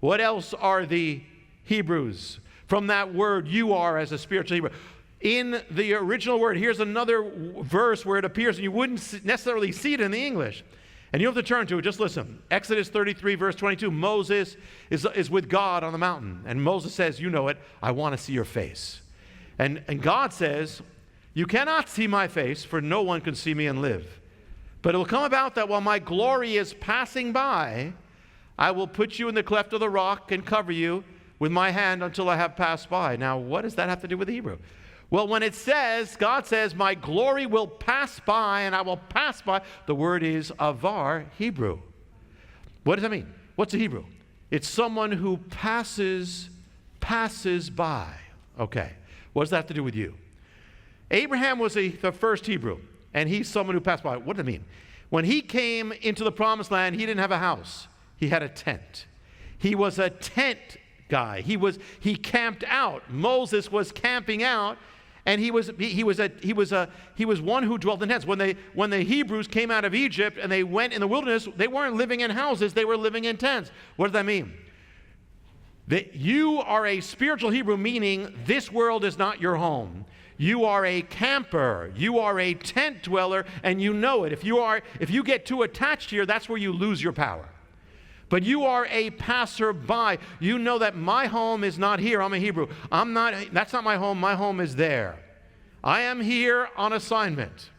What else are the Hebrews? From that word, you are as a spiritual Hebrew. In the original word, here's another verse where it appears, and you wouldn't necessarily see it in the English. And you don't have to turn to it, just listen. Exodus 33, verse 22, Moses is with God on the mountain. And Moses says, you know it, I want to see your face. And God says, you cannot see my face, for no one can see me and live. But it will come about that while my glory is passing by, I will put you in the cleft of the rock and cover you with my hand until I have passed by. Now, what does that have to do with Hebrew? Well, when it says, God says, my glory will pass by and I will pass by, the word is avar, Hebrew. What does that mean? What's a Hebrew? It's someone who passes by. Okay. What does that have to do with you? Abraham was the first Hebrew, and he's someone who passed by. What does it mean? When he came into the promised land, he didn't have a house. He had a tent. He was a tent guy. He camped out. Moses was camping out. And he was one who dwelt in tents. When the Hebrews came out of Egypt and they went in the wilderness, they weren't living in houses, they were living in tents. What does that mean? That you are a spiritual Hebrew, meaning this world is not your home. You are a camper, you are a tent dweller, and you know it. If you get too attached here, that's where you lose your power. But you are a passerby. You know that my home is not here. I'm a Hebrew. That's not my home. My home is there. I am here on assignment.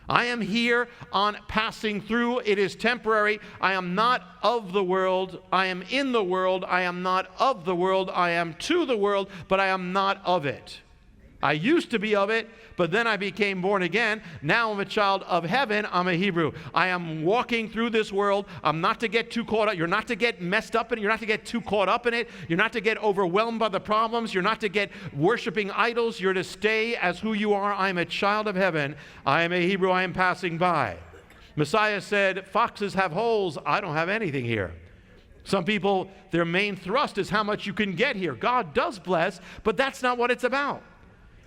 I am here on passing through. It is temporary. I am not of the world. I am in the world. I am not of the world. I am to the world, but I am not of it. I used to be of it, but then I became born again. Now I'm a child of heaven. I'm a Hebrew. I am walking through this world. I'm not to get too caught up. You're not to get messed up in it. You're not to get too caught up in it. You're not to get overwhelmed by the problems. You're not to get worshiping idols. You're to stay as who you are. I'm a child of heaven. I am a Hebrew. I am passing by. Messiah said, foxes have holes. I don't have anything here. Some people, their main thrust is how much you can get here. God does bless, but that's not what it's about.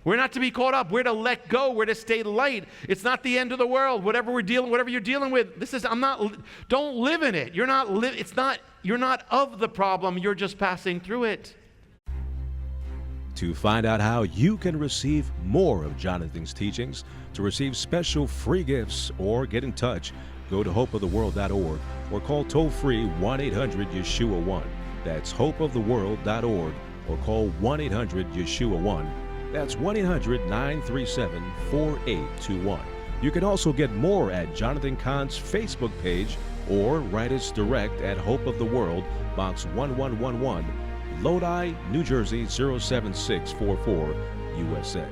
We're not to be caught up. We're to let go. We're to stay light. It's not the end of the world. Whatever you're dealing with, don't live in it. You're not of the problem. You're just passing through it. To find out how you can receive more of Jonathan's teachings, to receive special free gifts, or get in touch, go to hopeoftheworld.org or call toll-free 1-800-YESHUA-1. That's hopeoftheworld.org or call 1-800-YESHUA-1. That's 1-800-937-4821. You can also get more at Jonathan Cahn's Facebook page or write us direct at Hope of the World, Box 1111, Lodi, New Jersey 07644, USA.